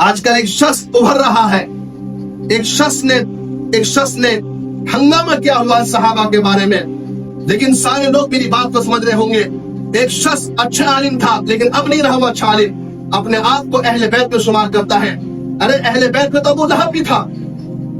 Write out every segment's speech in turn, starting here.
آج کل ایک شخص ابھر رہا ہے، ایک شخص نے ہنگامہ کیا ہوا صحابہ کے بارے میں، لیکن سارے لوگ میری بات کو سمجھ رہے ہوں گے۔ ایک شخص اچھا عالم تھا لیکن اب نہیں رہا وہ اچھا عالم، اپنے آپ کو اہل بیت میں شمار کرتا ہے۔ ارے اہل بیت میں تو ابو لہب بھی تھا،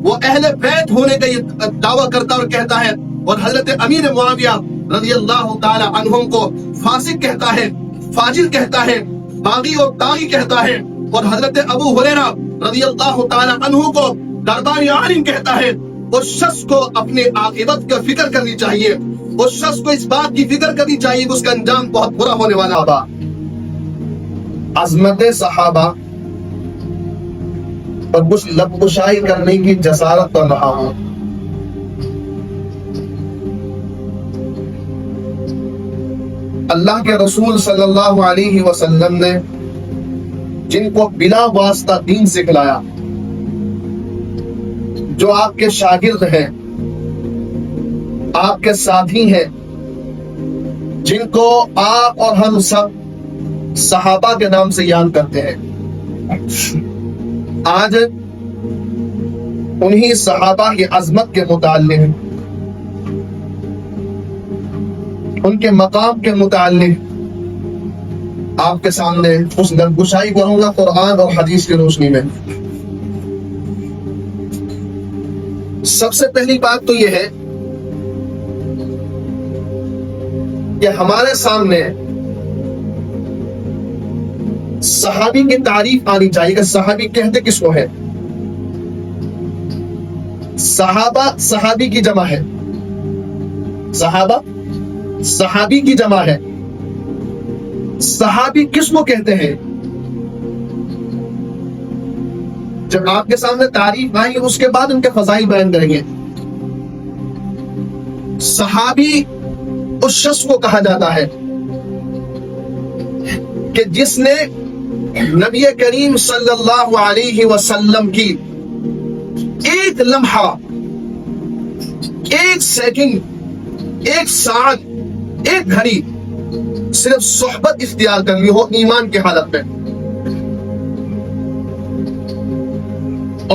وہ اہل بیت ہونے کا یہ دعویٰ کرتا اور کہتا ہے، اور حضرت امیر معاویہ رضی اللہ تعالی عنہم کو فاسق کہتا ہے، فاجر کہتا ہے، باغی اور طاغی کہتا ہے، اور حضرت ابو ہریرہ رضی اللہ تعالی عنہ کو درباری عالم کہتا ہے۔ اس شخص کو اپنے عاقبت کا فکر کرنی چاہیے، اس شخص کو اس بات کی فکر کرنی چاہیے کہ اس کا انجام بہت برا ہونے والا ہوگا۔ عظمت صحابہ اور کچھ لب کشائی کرنے کی جسارت کر رہا ہوں۔ اللہ کے رسول صلی اللہ علیہ وسلم نے جن کو بلا واسطہ دین سکھلایا، جو آپ کے شاگرد ہیں، آپ کے ساتھی ہیں، جن کو آپ اور ہم سب صحابہ کے نام سے یاد کرتے ہیں، آج انہی صحابہ کی عظمت کے متعلق، ان کے مقام کے متعلق آپ کے سامنے اس گشائی کروں گا قرآن اور حدیث کی روشنی میں۔ سب سے پہلی بات تو یہ ہے کہ ہمارے سامنے صحابی کی تعریف آنی چاہیے کہ صحابی کہتے کس کو ہے۔ صحابہ صحابی کی جمع ہے، صحابہ صحابی کی جمع ہے۔ صحابی کس کو کہتے ہیں؟ جب آپ کے سامنے تعریف آئیں گے اس کے بعد ان کے فضائل بیان کریں گے۔ صحابی اس شخص کو کہا جاتا ہے کہ جس نے نبی کریم صلی اللہ علیہ وسلم کی ایک لمحہ، ایک سیکنڈ، ایک ساعت، ایک گھڑی صرف صحبت اختیار کر لی ہو ایمان کی حالت میں،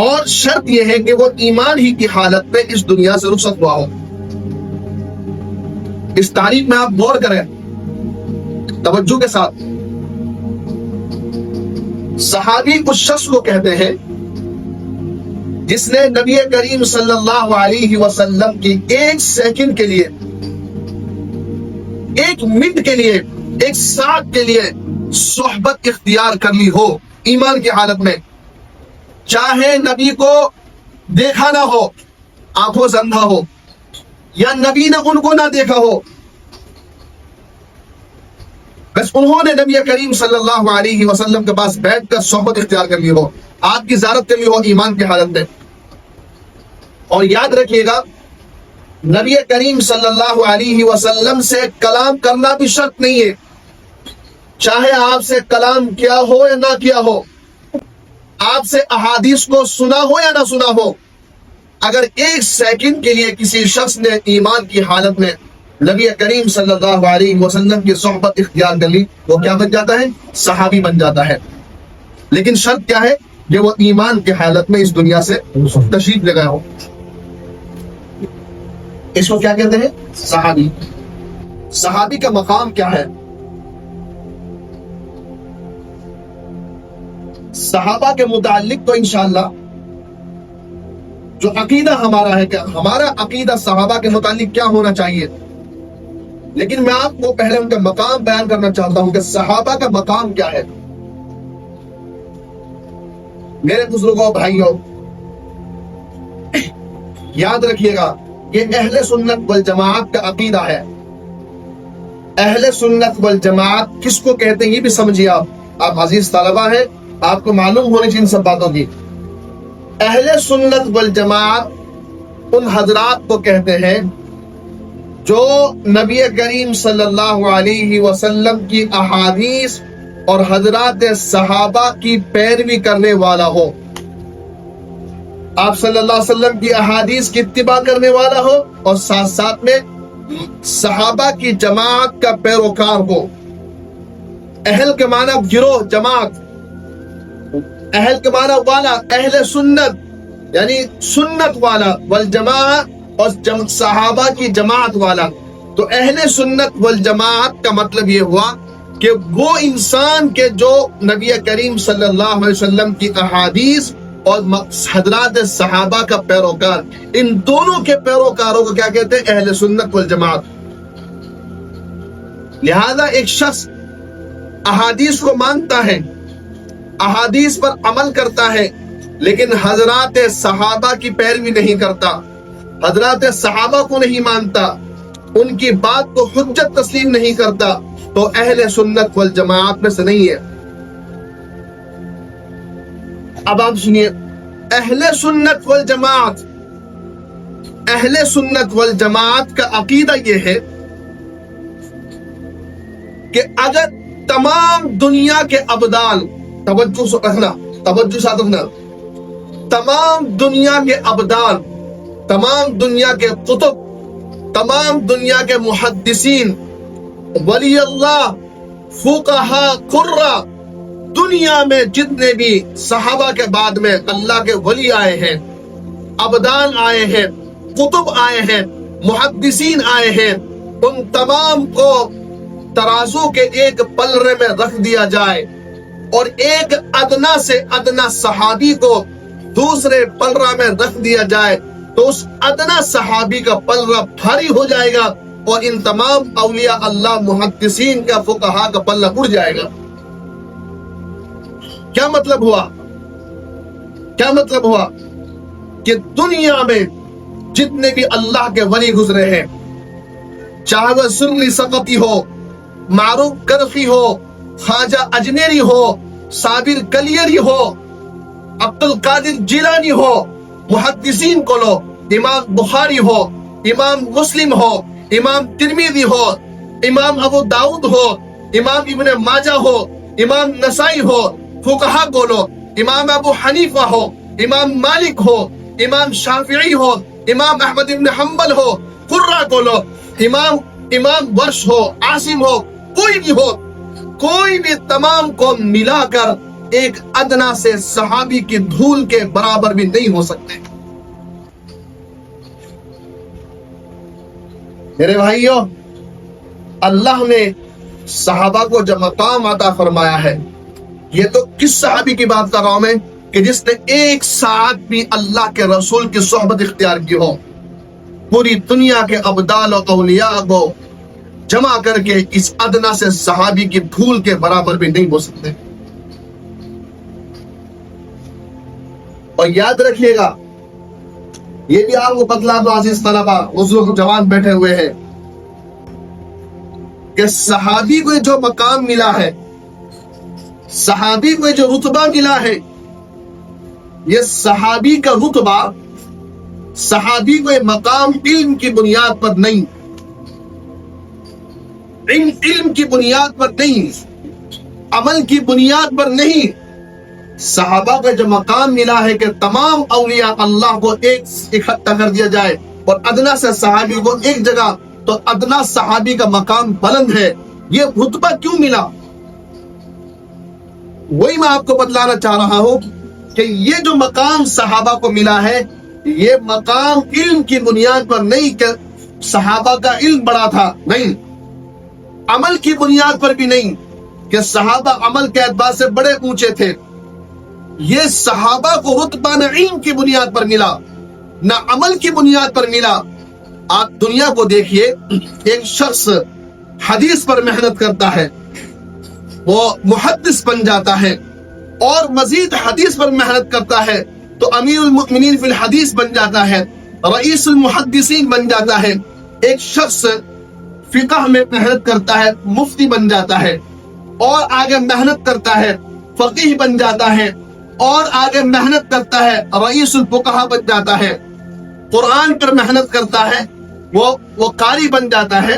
اور شرط یہ ہے کہ وہ ایمان ہی کی حالت میں اس دنیا سے رخصت ہوا ہو۔ اس تعریف میں آپ غور کریں توجہ کے ساتھ۔ صحابی اس شخص کو کہتے ہیں جس نے نبی کریم صلی اللہ علیہ وسلم کی ایک سیکنڈ کے لیے، ایک منٹ کے لیے، ایک ساتھ کے لیے صحبت اختیار کر لی ہو ایمان کی حالت میں، چاہے نبی کو دیکھا نہ ہو، آنکھوں سے اندھا ہو، یا نبی نے ان کو نہ دیکھا ہو، بس انہوں نے نبی کریم صلی اللہ علیہ وسلم کے پاس بیٹھ کر صحبت اختیار کر لی ہو، آپ کی زیارت کر لی ہو ایمان کی حالت میں۔ اور یاد رکھیے گا نبی کریم صلی اللہ علیہ وسلم سے کلام کرنا بھی شرط نہیں ہے، چاہے آپ سے کلام کیا ہو یا نہ کیا ہو، آپ سے احادیث کو سنا ہو یا نہ سنا ہو، اگر ایک سیکنڈ کے لیے کسی شخص نے ایمان کی حالت میں نبی کریم صلی اللہ علیہ وسلم کی صحبت اختیار کر لی، وہ کیا بن جاتا ہے؟ صحابی بن جاتا ہے۔ لیکن شرط کیا ہے؟ کہ وہ ایمان کی حالت میں اس دنیا سے تشریف لے گیا ہو۔ اس کو کیا کہتے ہیں؟ صحابی۔ صحابی کا مقام کیا ہے؟ صحابہ کے متعلق تو انشاءاللہ جو عقیدہ ہمارا ہے کہ ہمارا عقیدہ صحابہ کے متعلق کیا ہونا چاہیے، لیکن میں آپ کو پہلے ان کا مقام بیان کرنا چاہتا ہوں کہ صحابہ کا مقام کیا ہے۔ میرے بزرگوں، بھائیوں، یاد رکھیے گا یہ اہل سنت والجماعت کا عقیدہ ہے۔ اہل سنت والجماعت کس کو کہتے ہیں یہ بھی سمجھیے آپ عزیز طلبہ ہیں، آپ کو معلوم ہونے چاہیے ان سب باتوں کی۔ اہل سنت والجماعت ان حضرات کو کہتے ہیں جو نبی کریم صلی اللہ علیہ وسلم کی احادیث اور حضرات صحابہ کی پیروی کرنے والا ہو، آپ صلی اللہ علیہ وسلم کی احادیث کی اتباع کرنے والا ہو، اور ساتھ ساتھ میں صحابہ کی جماعت کا پیروکار ہو۔ اہل کے معنی گروہ، جماعت، اہل کے معنی والا، اہل سنت یعنی سنت والا، والجماعت اور صحابہ کی جماعت والا. تو اہل سنت والجماعت کا مطلب یہ ہوا کہ وہ انسان کے جو نبی کریم صلی اللہ علیہ وسلم کی احادیث اور حضرات صحابہ کا پیروکار، ان دونوں کے پیروکاروں کو کیا کہتے ہیں؟ اہل سنت والجماعت. لہذا ایک شخص احادیث کو مانتا ہے، احادیث پر عمل کرتا ہے، لیکن حضرات صحابہ کی پیروی نہیں کرتا، حضرات صحابہ کو نہیں مانتا، ان کی بات کو حجت تسلیم نہیں کرتا، تو اہل سنت والجماعت میں سے نہیں ہے. اب آپ سنیے، اہل سنت والجماعت، اہل سنت والجماعت کا عقیدہ یہ ہے کہ اگر تمام دنیا کے ابدال، توجہ رکھنا، توجہ ساتھ رکھنا، تمام دنیا کے ابدال، تمام دنیا کے قطب، تمام دنیا کے محدثین، ولی اللہ، فقہا، قرہ، دنیا میں جتنے بھی صحابہ کے بعد میں اللہ کے ولی آئے ہیں، ابدان آئے ہیں، قطب آئے ہیں، محدثین آئے ہیں، ان تمام کو ترازو کے ایک پلڑے میں رکھ دیا جائے اور ایک ادنا سے ادنا صحابی کو دوسرے پلڑا میں رکھ دیا جائے، تو اس ادنا صحابی کا پلڑا بھاری ہو جائے گا اور ان تمام اولیاء اللہ، محدثین کا، فقہا کا پلڑا اڑ جائے گا. کیا مطلب ہوا؟ کیا مطلب ہوا؟ کہ دنیا میں جتنے بھی اللہ کے ولی گزرے ہیں، چاہے وہ سری سقطی ہو، معروف کرخی ہو، خواجہ اجمیری ہو، صابر کلیری ہو، عبد القادر جیلانی ہو، محدثین کو لو، امام بخاری ہو، امام مسلم ہو، امام ترمذی ہو، امام ابو داؤد ہو، امام ابن ماجہ ہو، امام نسائی ہو، فقہا کو لو، امام ابو حنیفہ ہو، امام مالک ہو، امام شافعی ہو، امام احمد ابن حنبل ہو، قرہ کو لو، امام ورش ہو، عاصم ہو، کوئی بھی ہو، کوئی بھی تمام کو ملا کر ایک ادنا سے صحابی کی دھول کے برابر بھی نہیں ہو سکتے. میرے بھائیوں، اللہ نے صحابہ کو جو مقام عطا فرمایا ہے، یہ تو کس صحابی کی بات کر رہا ہوں میں کہ جس نے ایک ساتھ بھی اللہ کے رسول کی صحبت اختیار کی ہو. پوری دنیا کے ابدال و اولیاء کو جمع کر کے اس ادنا سے صحابی کی دھول کے برابر بھی نہیں ہو سکتے. اور یاد رکھیے گا، یہ بھی آپ کو بتلا دو عزیز طلبہ، اس وقت جوان بیٹھے ہوئے ہیں، کہ صحابی کو جو مقام ملا ہے، صحابی کو جو رتبہ ملا ہے، یہ صحابی کا رتبہ، صحابی کو مقام علم کی بنیاد پر نہیں، علم کی بنیاد پر نہیں، عمل کی بنیاد پر نہیں. صحابہ کا جو مقام ملا ہے کہ تمام اولیاء اللہ کو ایک اکٹھا کر دیا جائے اور ادنا سے صحابی کو ایک جگہ، تو ادنا صحابی کا مقام بلند ہے. یہ رتبہ کیوں ملا؟ وہی میں آپ کو بتلانا چاہ رہا ہوں کہ یہ جو مقام صحابہ کو ملا ہے، یہ مقام علم کی بنیاد پر نہیں کہ صحابہ کا علم بڑا تھا، نہیں، عمل کی بنیاد پر بھی نہیں کہ صحابہ عمل کے اعتبار سے بڑے اونچے تھے. یہ صحابہ کو رتبہ نہ علم کی بنیاد پر ملا، نہ عمل کی بنیاد پر ملا. آپ دنیا کو دیکھیے، ایک شخص حدیث پر محنت کرتا ہے، وہ محدث بن جاتا ہے، اور مزید حدیث پر محنت کرتا ہے تو امیر المؤمنین فی الحدیث بن جاتا ہے، رئیس المحدثین بن جاتا ہے. ایک شخص فقہ میں محنت کرتا ہے، مفتی بن جاتا ہے، اور آگے محنت کرتا ہے، فقیہ بن جاتا ہے، اور آگے محنت کرتا ہے، رئیس الفقہا بن جاتا ہے. قرآن پر محنت کرتا ہے، وہ قاری بن جاتا ہے،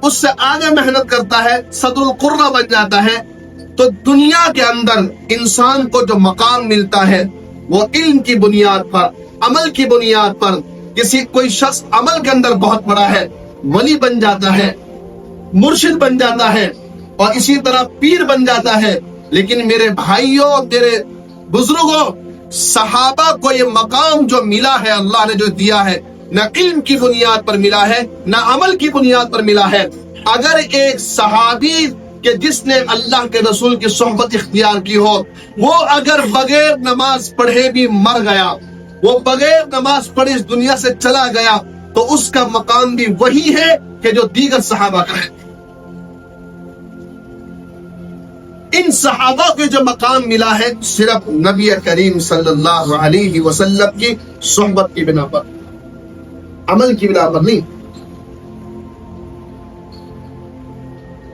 اس سے آگے محنت کرتا ہے، صدر القرہ بن جاتا ہے. تو دنیا کے اندر انسان کو جو مقام ملتا ہے وہ علم کی بنیاد پر، عمل کی بنیاد پر. کوئی شخص عمل کے اندر بہت بڑا ہے، ولی بن جاتا ہے، مرشد بن جاتا ہے، اور اسی طرح پیر بن جاتا ہے. لیکن میرے بھائیوں، बुजुर्गों, सहाबा को ये मकाम जो मिला है, अल्लाह ने जो दिया है, न इल्म की बुनियाद पर मिला है, न अमल की बुनियाद पर मिला है। अगर एक सहाबी कि जिसने अल्लाह के रसूल की सोहबत इख्तियार की हो, वो अगर बगैर नमाज पढ़े भी मर गया, वो बगैर नमाज पढ़े इस दुनिया से चला गया, तो उसका मकाम भी वही है कि जो दीगर सहाबा का है। इन सहाबा के जो मकाम मिला है सिर्फ नबी करीम सल्लल्लाहु अलैहि वसल्लम की सोहबत की बिना पर, अमल की बिना पर नहीं।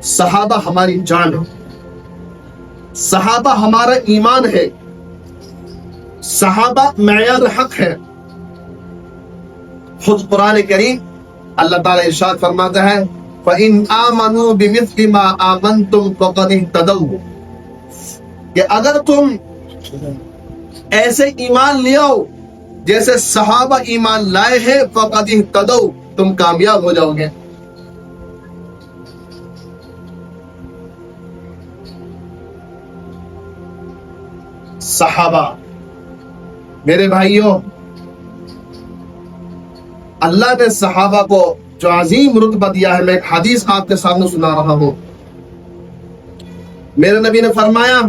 सहाबा हमारी जान है, सहाबा हमारा ईमान है, सहाबा मेयार हक है। खुद कुरान करीम अल्लाह ताला इरशाद फरमाता है, फ़इन आमनू बिमिस्लि मा आमनतुम फ़क़द इह्तदौ, कि अगर तुम ऐसे ईमान ले आओ जैसे सहाबा ईमान लाए हैं, फ़क़द इह्तदौ, तुम कामयाब हो जाओगे। सहाबा, मेरे भाइयों, अल्लाह ने सहाबा को जो अजीम रुतबा दिया है, मैं एक हदीस आपके सामने सुना रहा हूं। मेरे नबी ने फरमाया,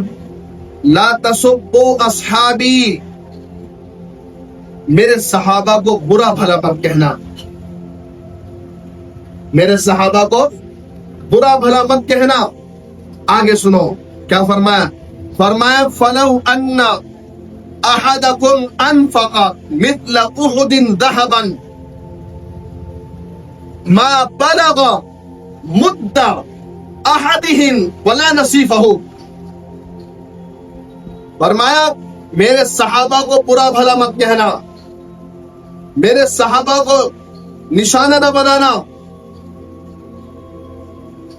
ला तसुब्बु अस्हाबी, मेरे सहाबा को बुरा भला मत कहना, मेरे सहाबा को बुरा भला मत कहना। आगे सुनो क्या फरमाया, फरमाया फलौ अन्ना अहदकुम अनफक़ मिस्ल उहुदिन ज़हबन मा बलग मुद्द अहदिहिम वला नसीफहु। फरमाया मेरे सहाबा को बुरा भला मत कहना, मेरे सहाबा को निशाना न बनाना,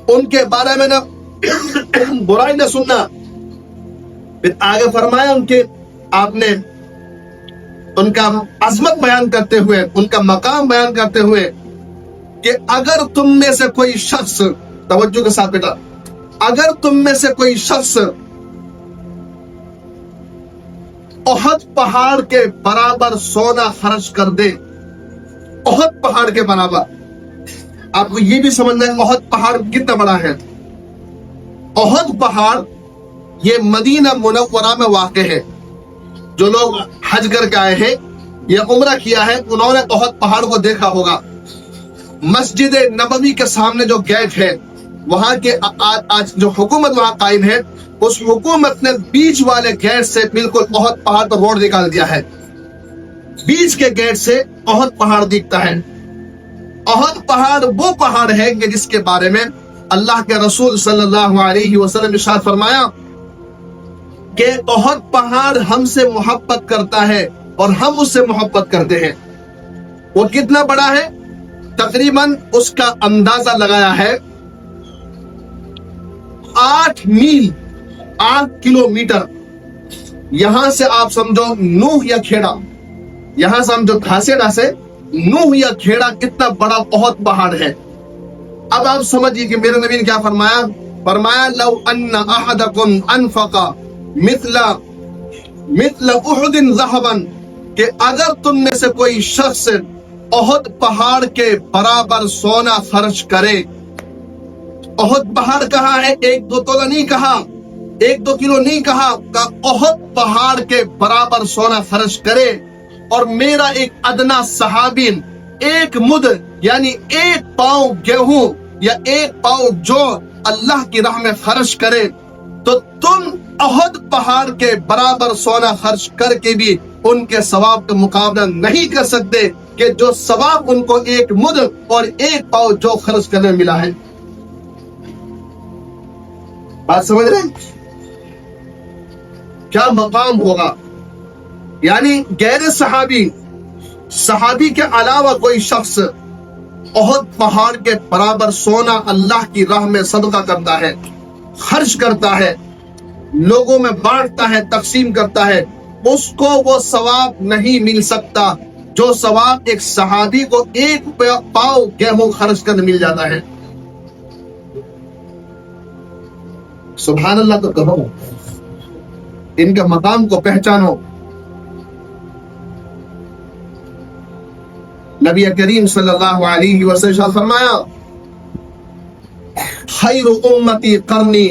उनके बारे में न बुराई न सुनना। फिर आगे फरमाया उनके, आपने उनका अजमत बयान करते हुए, उनका मकाम बयान करते हुए कि अगर तुम में से कोई शख्स, तवज्जो के साथ बेटा, अगर तुम में से कोई शख्स ओहद पहाड़ के बराबर सोना खर्च कर दे, ओहद पहाड़ के बराबर, आपको ये भी समझना है ओहद पहाड़ कितना बड़ा है। ओहद पहाड़ ये मदीना मुनव्वरा में वाक़ है। जो लोग हज करके आए हैं या उम्रा किया है, उन्होंने ओहद पहाड़ को देखा होगा। मस्जिद नबवी के सामने जो गेट है, वहां के आज जो हुकूमत वहां कायम है, उस हुकूमत ने बीच वाले गेट से बिल्कुल ओहद पहाड़ पर रोड निकाल दिया है। बीच के गेट से ओहद पहाड़ दिखता है। ओहद पहाड़ वो पहाड़ है कि जिसके बारे में अल्लाह के रसूल सल्लल्लाहु अलैहि वसल्लम ने इरशाद फरमाया कि ओहद पहाड़ हमसे मोहब्बत करता है और हम उससे मोहब्बत करते हैं। वो कितना बड़ा है, तकरीबन उसका अंदाजा लगाया है 8 मील 8 किलोमीटर। यहां से आप समझो नूह या खेड़ा, यहां से समझो घासेड़ा से नूह या खेड़ा कितना बड़ा ओहद पहाड़ है। अब आप समझिए कि मेरे नबी ने क्या फरमाया, फरमाया लौ अन्ना अहदकुम अनफक़ा मिस्ल उहुदिन ज़हबन, कि अगर तुम में से कोई शख्स ओहद पहाड़ के बराबर सोना खर्च करे। ओहद पहाड़ कहाँ है, 1-2 तोला नहीं कहा, 1-2 किलो नहीं कहा, ओहद पहाड़ के बराबर सोना खर्च करे, और मेरा एक अदना सहाबी 1 मुद यानी 1 पाव गेहूं या 1 पाव जो अल्लाह की राह में खर्च करे, तो तुम ओहद पहाड़ के बराबर सोना खर्च करके भी उनके सवाब का मुकाबला नहीं कर सकते कि जो सवाब उनको 1 मुद और 1 पाव जो खर्च करने मिला है। बात समझ रहे हैं? क्या मकाम होगा। यानी गैर सहाबी के अलावा कोई शख्स ओहद पहाड़ के बराबर सोना अल्लाह की राह में सदका करता है, खर्च करता है, लोगों में बांटता है, तकसीम करता है, उसको वो सवाब नहीं मिल सकता जो सवाब एक सहाबी को 1 पाव गेहूं खर्च करने मिल जाता है। सुभान अल्लाह तो कहो। इनके मकाम को पहचानो। नबी करीम सल्लल्लाहु अलैहि वसल्लम फरमाया, खैरु उम्मती करनी,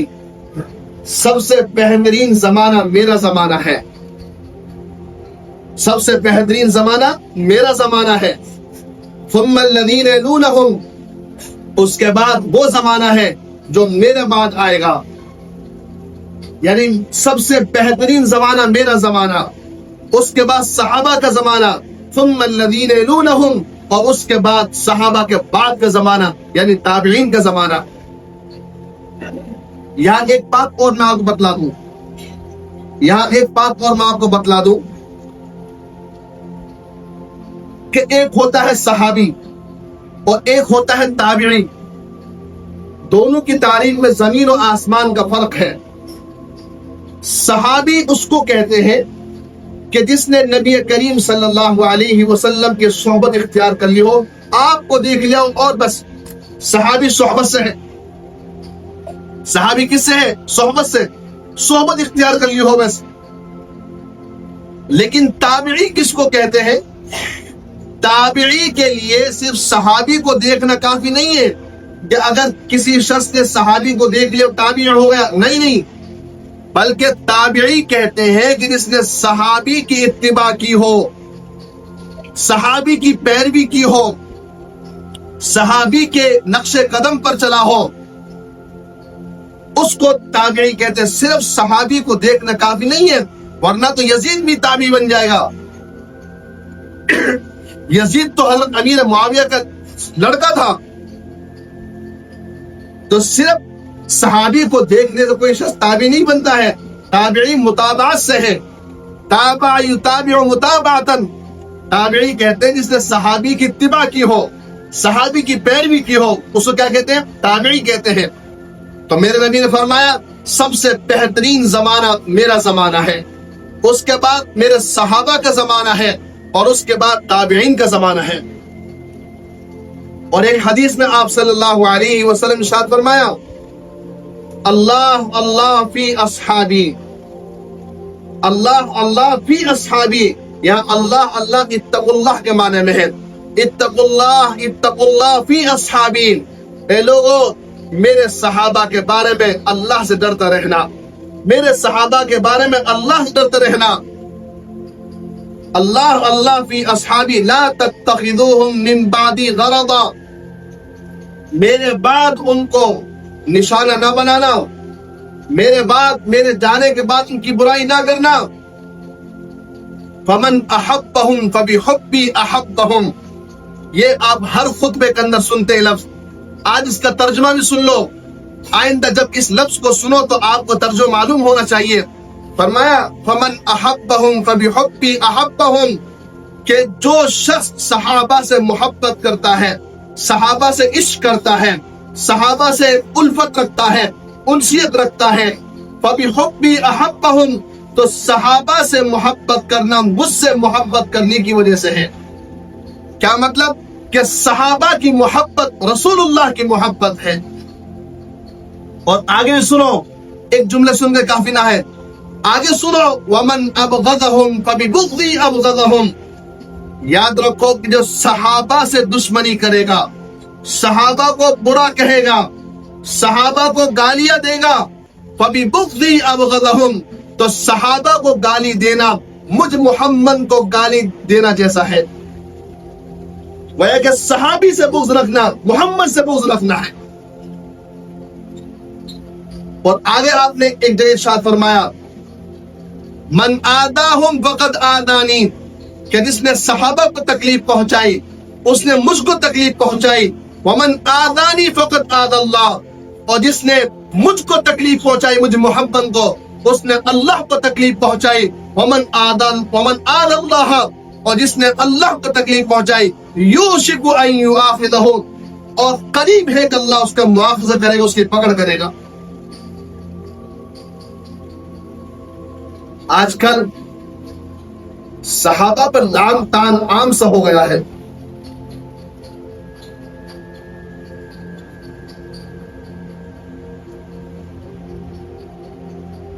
सबसे बेहतरीन जमाना मेरा जमाना है, सबसे बेहतरीन जमाना मेरा जमाना है। फुम्मल्लज़ीना यलूनहुम, उसके बाद वो जमाना है जो मेरे बाद आएगा, यानी सबसे बेहतरीन जमाना मेरा जमाना, उसके बाद सहाबा का जमाना, फुम्मल्लज़ीना यलूनहुम, और उसके बाद सहाबा के बाद का जमाना यानी ताबईन का जमाना। यहाँ एक बात और मैं आपको बतला दूं, यहाँ एक बात और मैं आपको बतला दूं कि एक होता है सहाबी और एक होता है ताबीई। दोनों की तारीख में जमीन और आसमान का फर्क है। सहाबी उसको कहते हैं कि जिसने नबी करीम सल्लल्लाहु अलैहि वसल्लम की सोहबत इख्तियार कर ली हो, आपको देख लिया हो और बस सहाबी सोहबत से है। सहाबी किससे है? सोहबत से, सोहबत इख्तियार कर ली हो बस। लेकिन ताबीई किसको कहते हैं? ताबीई के लिए सिर्फ सहाबी को देखना काफी नहीं है कि अगर किसी शख्स ने सहाबी को देख लिया ताबीई हो गया, नहीं नहीं, बल्कि ताबीई कहते हैं कि जिसने सहाबी की इत्तिबा की हो, सहाबी की पैरवी की हो, सहाबी के नक्शे कदम पर चला हो, उसको ताबीई कहते हैं। सिर्फ सहाबी को देखना काफी नहीं है, वरना तो यजीद भी ताबी बन जाएगा। यजीद तो हज़रत अमीर मुआविया का लड़का था। तो सिर्फ सहाबी को देखने से कोई शख्स ताबी नहीं बनता है। ताबीई मुताबात से है, ताबा युताबिउ मुताबातन। ताबीई कहते हैं जिसने सहाबी की इत्तिबा की हो, सहाबी की पैरवी की हो, उसको क्या कहते हैं? ताबीई कहते हैं। तो मेरे नबी ने फरमाया सबसे बेहतरीन जमाना मेरा जमाना है, उसके बाद मेरे सहाबा का जमाना है, और उसके बाद ताबीईन का जमाना है। और एक हदीस में आप सल्लल्लाहु अलैहि वसल्लम इरशाद फरमाया, अल्लाह अल्लाह फी अस्हाबी, अल्लाह अल्लाह फी अस्हाबी। यहाँ अल्लाह अल्लाह इत्तकुल्लाह के माने में है। इत्तकुल्लाह इत्तकुल्लाह फी अस्हाबी, ए लोगों मेरे सहाबा के बारे में अल्लाह से डरता रहना, मेरे सहाबा के बारे में अल्लाह से डरते रहना। अल्लाह अल्लाह फी अस्हाबी ला तत्तखिदूहुम मिन बादी गरदा, मेरे बाद उनको निशाना ना बनाना, मेरे बाद, मेरे जाने के बाद उनकी बुराई ना करना। फमन अहब्बहुम फबिहुब्बी अहब्बहुम, ये आप हर खुतबे के अंदर सुनते हैं लफ्ज, आज इसका तर्जुमा भी सुन लो। आइंदा जब इस लफ्ज को सुनो तो आपको तर्जुमा मालूम होना चाहिए। फरमाया फमन अहब्बहुम फबिहुब्बी अहब्बहुम, कि जो शख्स सहाबा से मोहब्बत करता है, सहाबा से इश्क करता है, सहाबा से उल्फत रखता है, उनसियत रखता है, फबिहुब्बी अहब्बहुम, तो सहाबा से मोहब्बत करना मुझसे मोहब्बत करने की वजह से है। क्या मतलब? कि सहाबा की मोहब्बत रसूलुल्लाह की मोहब्बत है। और आगे सुनो, एक जुमले सुन के काफी ना है, आगे सुनो, वमन अबगदहुम फबिबुग़्ज़ी अबगदहुम, याद रखो कि जो सहाबा से दुश्मनी करेगा, सहाबा को बुरा कहेगा, सहाबा को गालियां देगा, फबिबुग़्ज़ी अबगदहुम, तो सहाबा को गाली देना मुझ मोहम्मद को गाली देना जैसा है। वह कि सहाबी से बुग़्ज़ रखना मोहम्मद से बुग़्ज़ रखना है। और आगे आपने एक जगह इरशाद फरमाया, मन आदाहुम फक़द आदानी, कि जिसने सहाबा को तकलीफ पहुंचाई उसने मुझको तकलीफ पहुंचाई। वमन आदानी फक़द आदल्लाह, और जिसने मुझको तकलीफ पहुंचाई, मुझे मोहम्मद को, उसने अल्लाह को तकलीफ पहुंचाई। वमन आदल्लाह, और जिसने अल्लाह को तकलीफ पहुंचाई, यूशिकु अन युआखिदहु, और करीब है कि अल्लाह उसका मुआखज़ा करेगा, उसकी पकड़ करेगा। आजकल सहाबा पर लान तान आम सा हो गया है।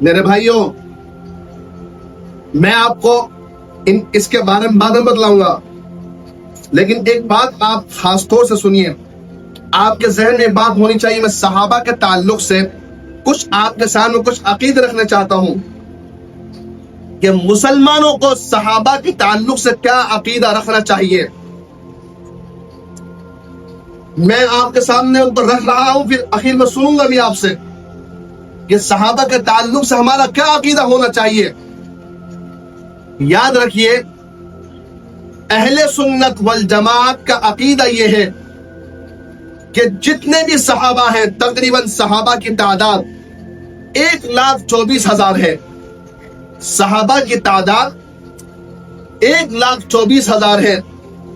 मेरे भाइयों, میں آپ کو اس کے بارے میں بعد میں بتلاؤں گا، لیکن ایک بات آپ خاص طور سے سنیے، آپ کے ذہن میں بات ہونی چاہیے۔ میں صحابہ کے تعلق سے کچھ آپ کے سامنے کچھ عقیدے رکھنا چاہتا ہوں کہ مسلمانوں کو صحابہ کے تعلق سے کیا عقیدہ رکھنا چاہیے۔ میں آپ کے سامنے ان پر رکھ رہا ہوں، پھر آخر میں سنوں گا بھی آپ سے کہ صحابہ کے تعلق سے ہمارا کیا عقیدہ ہونا چاہیے۔ یاد رکھیے، اہل سنت والجماعت کا عقیدہ یہ ہے کہ جتنے بھی صحابہ ہیں، تقریباً صحابہ کی تعداد 1,24,000 ہے۔ صحابہ کی تعداد 1,24,000 ہے۔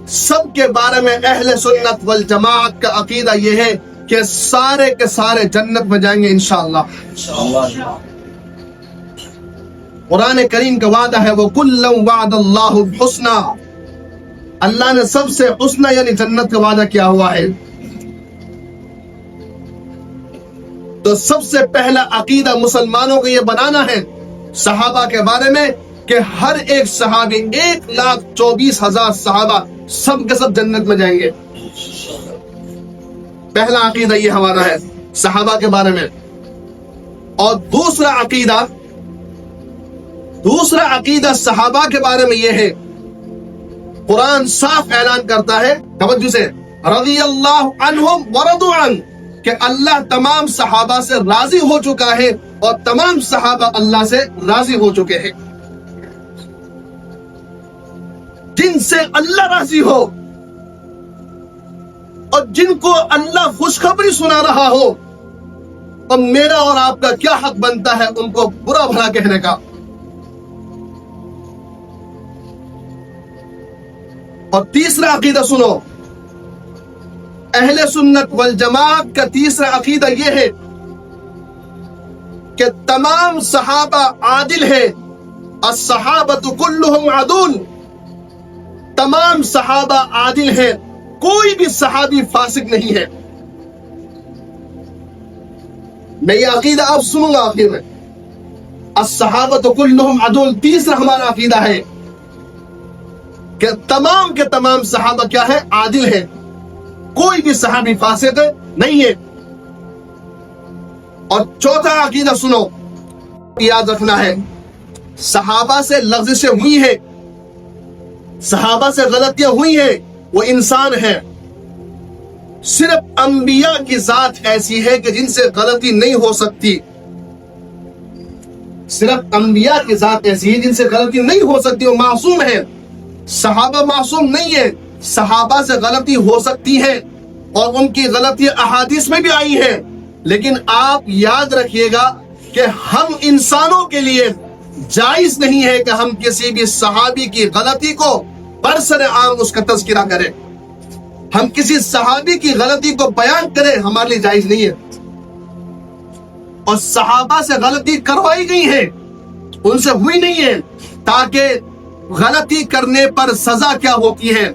سب کے بارے میں اہل سنت والجماعت کا عقیدہ یہ ہے کہ سارے کے سارے جنت میں جائیں گے انشاءاللہ۔ قرآن کریم کا وعدہ ہے، وَكُلًّا وَعَدَ اللَّهُ الْحُسْنَى، اللہ نے سب سے حسنہ یعنی جنت کا وعدہ کیا ہوا ہے۔ تو سب سے پہلا عقیدہ مسلمانوں کو یہ بنانا ہے صحابہ کے بارے میں کہ ہر ایک صحابی 1,24,000 صحابہ سب کے سب جنت میں جائیں گے۔ پہلا عقیدہ یہ ہمارا ہے صحابہ کے بارے میں۔ اور دوسرا عقیدہ صحابہ کے بارے میں یہ ہے، قرآن صاف اعلان کرتا ہے، توجہ سے، رضی اللہ عنہم ورضوا عنہ، کہ اللہ تمام صحابہ سے راضی ہو چکا ہے اور تمام صحابہ اللہ سے راضی ہو چکے ہیں۔ جن سے اللہ راضی ہو اور جن کو اللہ خوشخبری سنا رہا ہو، اور میرا اور آپ کا کیا حق بنتا ہے ان کو برا بھلا کہنے کا۔ اور تیسرا عقیدہ سنو، اہل سنت والجماعت کا تیسرا عقیدہ یہ ہے کہ تمام صحابہ عادل ہیں، الصحابۃ کلہم عدول، تمام صحابہ عادل ہیں، کوئی بھی صحابی فاسق نہیں ہے۔ میں یہ عقیدہ آپ سنوں گا آخر میں، الصحابۃ کلہم عدول۔ تیسرا ہمارا عقیدہ ہے کہ تمام کے تمام صحابہ کیا ہے؟ عادل ہیں، کوئی بھی صحابی فاسق نہیں ہے۔ اور چوتھا عقیدہ سنو، یاد رکھنا ہے، صحابہ سے لغزشیں ہوئی ہیں، صحابہ سے غلطیاں ہوئی ہیں، وہ انسان ہیں۔ صرف انبیاء کی ذات ایسی ہے کہ جن سے غلطی نہیں ہو سکتی، صرف انبیاء کی ذات ایسی ہے جن سے غلطی نہیں ہو سکتی، وہ معصوم ہیں۔ صحابہ معصوم نہیں ہے، صحابہ سے غلطی ہو سکتی ہے اور ان کی غلطی احادیث میں بھی آئی ہے، لیکن آپ یاد رکھیے گا کہ ہم انسانوں کے لیے جائز نہیں ہے کہ ہم کسی بھی صحابی کی غلطی کو برسر عام اس کا تذکرہ کریں، ہم کسی صحابی کی غلطی کو بیان کریں، ہمارے لیے جائز نہیں ہے۔ اور صحابہ سے غلطی کروائی گئی ہے، ان سے ہوئی نہیں ہے، تاکہ غلطی کرنے پر سزا کیا ہوتی ہے،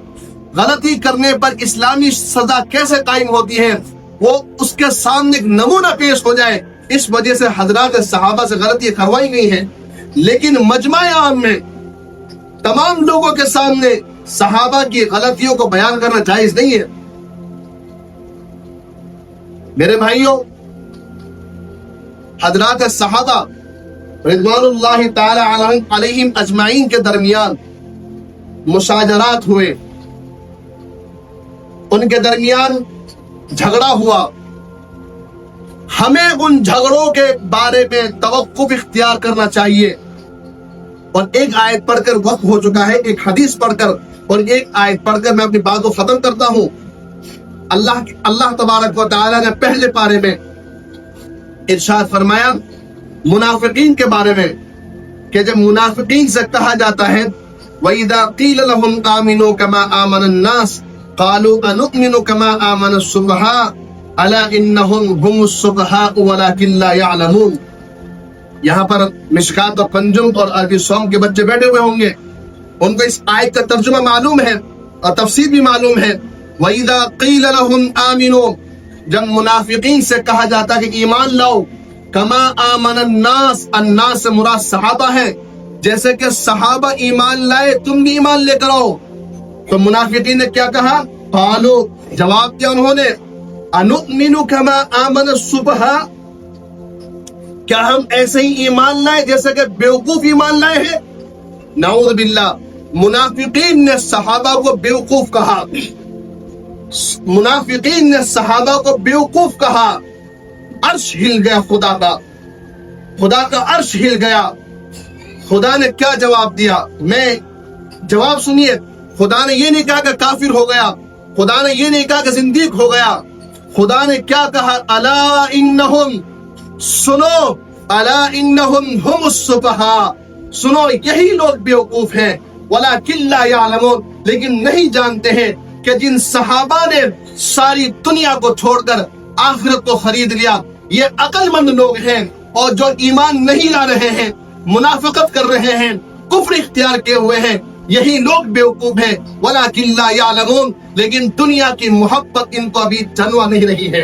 غلطی کرنے پر اسلامی سزا کیسے قائم ہوتی ہے، وہ اس کے سامنے ایک نمونہ پیش ہو جائے۔ اس وجہ سے حضرات صحابہ سے غلطی کروائی گئی ہیں، لیکن مجمع عام میں تمام لوگوں کے سامنے صحابہ کی غلطیوں کو بیان کرنا جائز نہیں ہے۔ میرے بھائیوں، حضرات صحابہ رضوان اللہ تعالی علیہم اجمعین کے درمیان مشاجرات ہوئے، ان کے درمیان جھگڑا ہوا۔ ہمیں ان جھگڑوں کے بارے میں توقف اختیار کرنا چاہیے۔ اور ایک آیت پڑھ کر وقت ہو چکا ہے، ایک حدیث پڑھ کر اور ایک آیت پڑھ کر میں اپنی بات کو ختم کرتا ہوں۔ اللہ تبارک و تعالی نے پہلے پارے میں ارشاد فرمایا منافقین کے بارے میں کہ جب منافقین سے کہا جاتا ہے وَإِذَا قِيلَ لَهُمْ آمِنُوا كَمَا آمَنَ النَّاسِ قَالُوا أَنُؤْمِنُ كَمَا آمَنَ السُّفَهَاءُ أَلَا إِنَّهُمْ هُمُ السُّفَهَاءُ وَلَكِنْ لَا يَعْلَمُونَ۔ یہاں پر مشکات اور پنجم اور عربی سوم کے بچے بیٹھے ہوئے ہوں گے، ان کو اس آیت کا ترجمہ معلوم ہے اور تفسیر بھی معلوم ہے۔ وَإِذَا قِيلَ لَهُمْ آمِنُوا، جب منافقین سے کہا جاتا کہ ایمان لاؤ، کما آمن الناس، الناس سے مراد صحابہ ہے، जैसे कि सहाबा ईमान लाए तुम भी ईमान लेकर आओ। तो मुनाफिकीन ने क्या कहा? कालो, जवाब दिया उन्होंने, अनुमिनु कमा आमन सुबहा, क्या हम ऐसे ही ईमान लाए जैसे कि बेवकूफ ईमान लाए हैं? नाऊज़ बिल्लाह, मुनाफिकीन ने सहाबा को बेवकूफ कहा, मुनाफिकीन ने सहाबा को बेवकूफ कहा। अर्श हिल गया खुदा का अर्श हिल गया। खुदा ने क्या जवाब दिया? मैं जवाब सुनिए। खुदा ने ये नहीं कहा कि काफिर हो गया, खुदा ने ये नहीं कहा कि जिंदीक हो गया। खुदा ने क्या कहा? अला इन्नहुम, सुनो, अला इन्नहुम हुमुस सुफहा, सुनो यही लोग बेवकूफ हैं। वलाकिन ला यालमून, लेकिन नहीं जानते हैं कि जिन सहाबा ने सारी दुनिया को छोड़कर आखिरत को खरीद लिया, ये अक्लमंद लोग हैं। और जो ईमान नहीं ला रहे हैं, मुनाफिकत कर रहे हैं, कुफ्र इख्तियार किए हुए हैं, यही लोग बेवकूफ हैं। वलाकिन ला यालमून, लेकिन दुनिया की मोहब्बत इनको अभी जनवा नहीं रही है।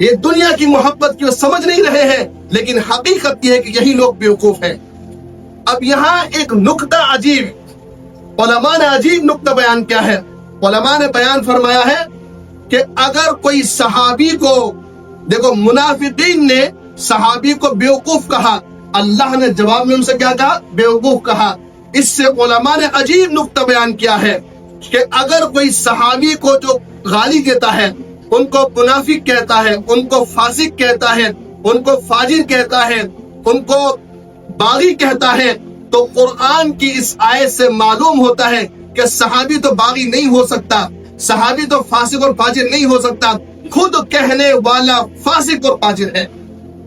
ये दुनिया की मोहब्बत की समझ नहीं रहे हैं, लेकिन हकीकत यह है कि यही लोग बेवकूफ हैं। अब यहाँ एक नुक्ता अजीब, उलमा ने अजीब नुक्ता बयान किया है। उलमा ने बयान फरमाया है कि अगर कोई सहाबी को, देखो मुनाफिकीन ने सहाबी को बेवकूफ कहा, अल्लाह ने जवाब में उनसे क्या कहा? बेवकूफ कहा। इससे उलमा ने अजीब नुक्ता बयान किया है कि अगर कोई सहाबी को जो गाली देता है, उनको मुनाफिक कहता है, उनको फासिक कहता है, उनको फाजिर कहता है, उनको बागी कहता है, तो कुरान की इस आयत से मालूम होता है कि सहाबी तो बागी नहीं हो सकता, सहाबी तो फासिक और फाजिर नहीं हो सकता। खुद कहने वाला फासिक और फाजिर है,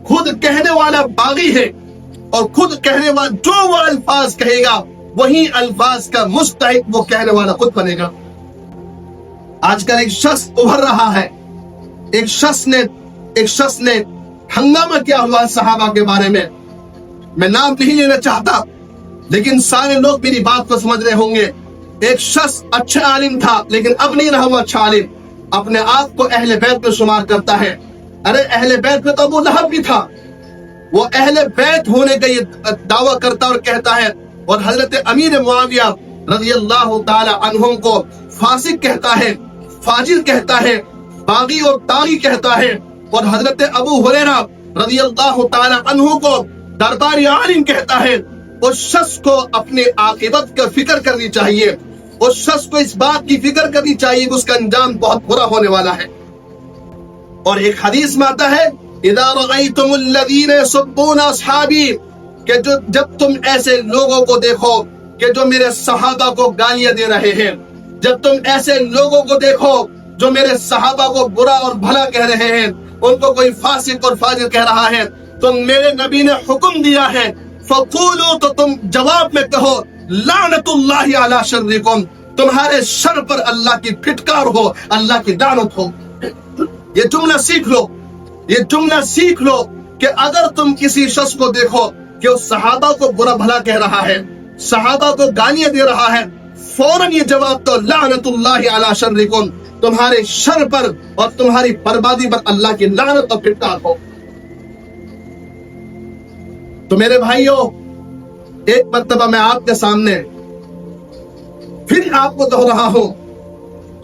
खुद कहने वाला बागी है, और खुद कहने वाला जो वो अल्फाज कहेगा वही अल्फाज का मुस्तहिक वो कहने वाला खुद बनेगा। आजकल एक शख्स उभर रहा है, एक शख्स ने हंगामा किया हुआ सहाबा के बारे में। मैं नाम नहीं लेना चाहता, लेकिन सारे लोग मेरी बात को समझ रहे होंगे। एक शख्स अच्छा आलिम था, लेकिन अब नहीं रहा वो अच्छा आलिम, अपने आप को अहले बैत में शुमार करता है। अरे अहले बैत में तो अबू लहब भी था, वो अहले बैत होने का ये दावा करता और कहता है, और हजरत अमीर मुआविया रज़ियल्लाहु ताला अन्हुम को फासिक कहता है, फाजिर कहता है, बागी और तागी कहता है, और हजरत अबू हुरैरा रज़ियल्लाहु ताला अन्हु को दरबारी आलिम कहता है। उस शख्स को अपने आखिरत का फिक्र करनी चाहिए, उस शख्स को इस बात की फिक्र करनी चाहिए कि उसका अंजाम बहुत बुरा होने वाला है। और एक हदीस में आता है, इज़ा रअयतुमुल्लज़ीना यसुब्बूना अस्हाबी, कि जो जब तुम ऐसे लोगों को देखो कि जो मेरे सहाबा को गालियां दे रहे हैं, जब तुम ऐसे लोगों को देखो जो मेरे सहाबा को बुरा और भला कह रहे हैं, उनको कोई फासिक और फाजिर कह रहा है, तो मेरे नबी ने हुक्म दिया है, फक़ूलू, तो तुम जवाब में कहो, लानतुल्लाहि अला शर्रिकुम, तुम्हारे शर पर अल्लाह की फिटकार हो, अल्लाह की लानत हो। ये जुमला सीख लो, ये जुमला सीख लो कि अगर तुम किसी शख्स को देखो कि उस सहाबा को बुरा भला कह रहा है, सहाबा को गालियां दे रहा है, फौरन ये जवाब दो, लानतुल्लाहि अला शर्रिकुम, तुम्हारे शर पर और तुम्हारी बर्बादी पर अल्लाह की लानत और फिटकार हो। तो मेरे भाइयों, एक मर्तबा मैं आपके सामने फिर आपको दोहरा हूं,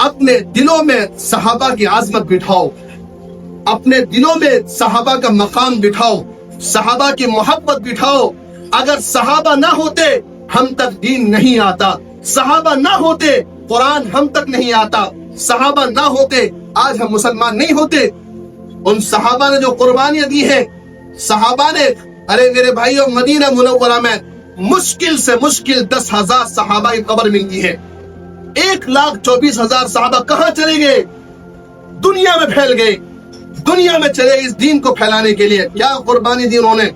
अपने दिलों में सहाबा की आजमत बिठाओ, अपने दिलों में सहाबा का मकाम बिठाओ, सहाबा की मोहब्बत बिठाओ। अगर सहाबा ना होते हम तक दीन नहीं आता, सहाबा ना होते कुरान हम तक नहीं आता, सहाबा ना होते आज हम मुसलमान नहीं होते। उन सहाबा ने जो कुर्बानियां दी है, सहाबा ने, अरे मेरे भाइयों, मदीना मुनव्वरा में मुश्किल से मुश्किल 10,000 सहाबा की कब्र मिलती है। 1,24,000 सहाबा कहां चले गए? दुनिया में फैल गए, दुनिया में चले इस दीन को फैलाने के लिए। क्या कुर्बानी दी उन्होंने।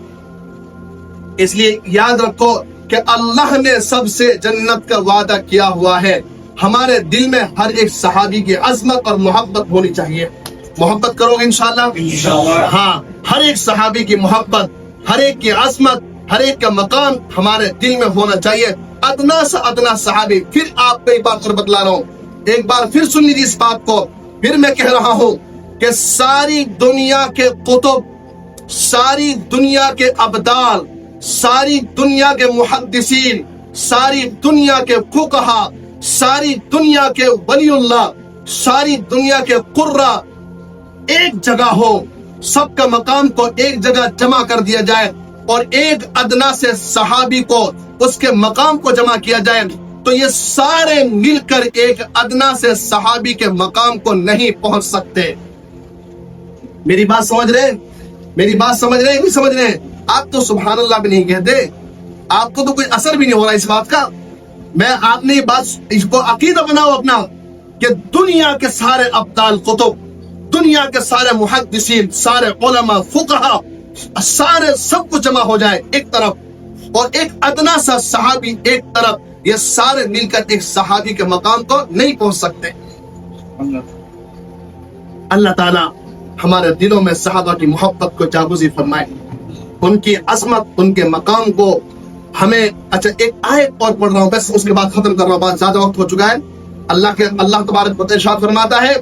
इसलिए याद रखो कि अल्लाह ने सबसे जन्नत का वादा किया हुआ है। हमारे दिल में हर एक सहाबी की अजमत और मोहब्बत होनी चाहिए। मोहब्बत करोगे इंशाअल्लाह? हाँ, हर एक सहाबी की मोहब्बत, हर एक की अजमत, हर एक का मकाम हमारे दिल में होना चाहिए। अदना से अदना सहाबी। फिर आपको एक बात और बतला रहा हूँ, एक बार फिर सुन लीजिए इस बात को। फिर मैं कह रहा हूँ कि सारी दुनिया के कुतुब, सारी दुनिया के अब्दाल, सारी दुनिया के मुहद्दिसीन, सारी दुनिया के फुकहा, सारी दुनिया के वलीउल्लाह, सारी दुनिया के कुर्रा एक जगह हो, सबका मकाम को एक जगह जमा कर दिया जाए और एक अदना से सहाबी को उसके मकाम को जमा किया जाए, तो ये सारे मिलकर एक अदना से सहाबी के मकाम को नहीं पहुंच सकते। मेरी बात समझ रहे? मेरी बात समझ रहे? नहीं समझ रहे? आप तो सुभान अल्लाह भी नहीं कहते, आपको तो कोई असर भी नहीं हो रहा इस बात का। मैं आपने ये बात इसको अकीदा बनाओ अपना कि दुनिया के सारे अब्दाल कुतुब, दुनिया के सारे मुहद्दिसीन, सारे उलमा, फुकहा, सारे सब कुछ जमा हो जाए एक तरफ और एक अदना सा सहाबी एक तरफ, ये सारे मिलकर एक सहाबी के मकाम को नहीं पहुंच सकते। अल्लाह ताला हमारे दिलों में सहाबा की मोहब्बत को जागुज़ी फरमाए, उनकी अज़मत, उनके मकाम को हमें। अच्छा, एक आयत और पढ़ रहा हूं, बस उसके बाद खत्म कर रहा हूं, बात ज्यादा वक्त हो चुका है। अल्लाह तबारक व तआला इरशाद फरमाता है,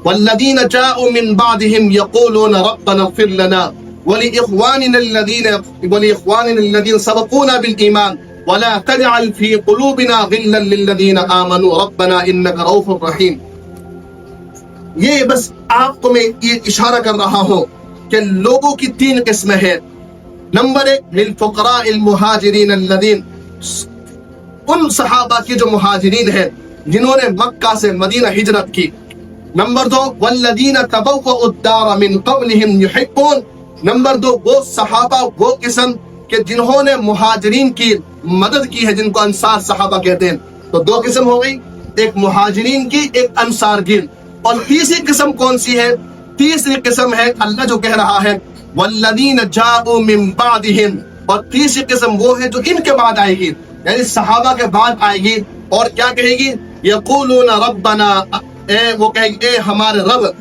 वल्लज़ीना जाऊ मिन बादिहिम यक़ूलूना रब्बना इग़फ़िर लना वलिइख़वानिना अल्लज़ीना सबक़ूना बिल ईमान वला तजअल फी क़ुलूबिना ग़िल्लन लिल्लज़ीना आमनू रब्बना इन्नका रऊफ़ुर रहीम। ये बस आपको मैं ये इशारा कर रहा हूं कि लोगों की तीन किस्में हैं। नंबर एक, लिलफुक़राइल मुहाजिरीन अल्लज़ीन, उन सहाबा की जो मुहाजिरीन हैं जिन्होंने मक्का से मदीना हिजरत की। नंबर दो, वल्लज़ीना तबव्वउद-दार मिन क़ब्लिहिम युहिब्बून, नंबर दो, वो सहाबा, वो किस्म के जिन्होंने मुहाजिरीन की मदद की है, जिनको अंसार सहाबा कहते हैं। तो दो किस्म हो गई, एक मुहाजिरीन की, एक अंसार की। और तीसरी किस्म कौन सी है? तीसरी किस्म है अल्लाह जो कह रहा है वल्लज़ीना जाऊ मिन बादिहिम, और तीसरी किस्म वो है जो इनके बाद आएगी, यानी सहाबा के बाद आएगी। और क्या कहेगी? यक़ूलूना रब्बना, वो कहेगी ए हमारे रब,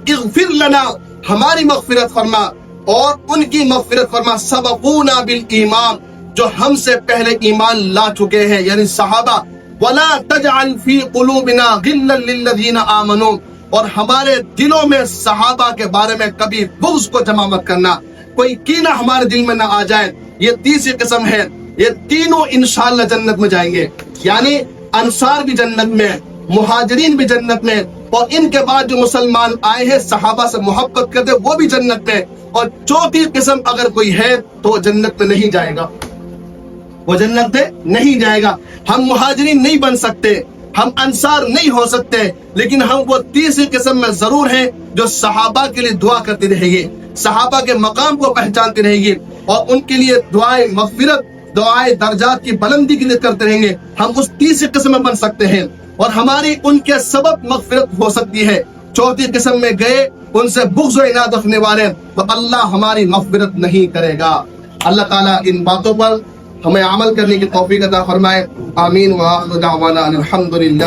इग़फ़िर लना, हमारी मग़फ़िरत फरमा और उनकी मग़फ़िरत फरमा, सबक़ूना बिल ईमान, जो हमसे पहले ईमान ला चुके हैं, यानी सहाबा। वला तजअल फी क़ुलूबिना ग़िल्लन लिल्लज़ीना आमनू, और हमारे दिलों में सहाबा के बारे में कभी बुग़्ज़ को जमा मत करना, कोई कीना हमारे दिल में ना आ जाए। ये तीसरी किस्म है। ये तीनों इंशाअल्लाह जन्नत में जाएंगे, यानी अंसार भी जन्नत में, मुहाजिरीन भी जन्नत में, और इनके बाद जो मुसलमान आए हैं सहाबा से मोहब्बत करते वो भी जन्नत में। और चौथी किस्म अगर कोई है तो वो जन्नत में नहीं जाएगा, वो जन्नत में नहीं जाएगा। हम मुहाजिरीन नहीं बन सकते, हम अंसार नहीं हो सकते, लेकिन हम वो तीसरी किस्म में जरूर हैं जो सहाबा के लिए दुआ करती रहेगी, सहाबा के मकाम को पहचानती रहेगी और उनके लिए दुआए मग़फ़िरत, दुआए दर्जात की बुलंदी के लिए करते रहेंगे। हम उस तीसरी किस्म में बन सकते हैं और हमारी उनके सबब मग़फ़िरत हो सकती है। चौथी किस्म में गए उनसे बुग़्ज़ व इनाद रखने वाले, तो अल्लाह हमारी मग़फ़िरत नहीं करेगा। अल्लाह ताला इन बातों पर हमें अमल करने की तौफ़ीक़ अता फरमाए। आमीन व आखिर दावाना अनिल हम्दुलिल्लाह।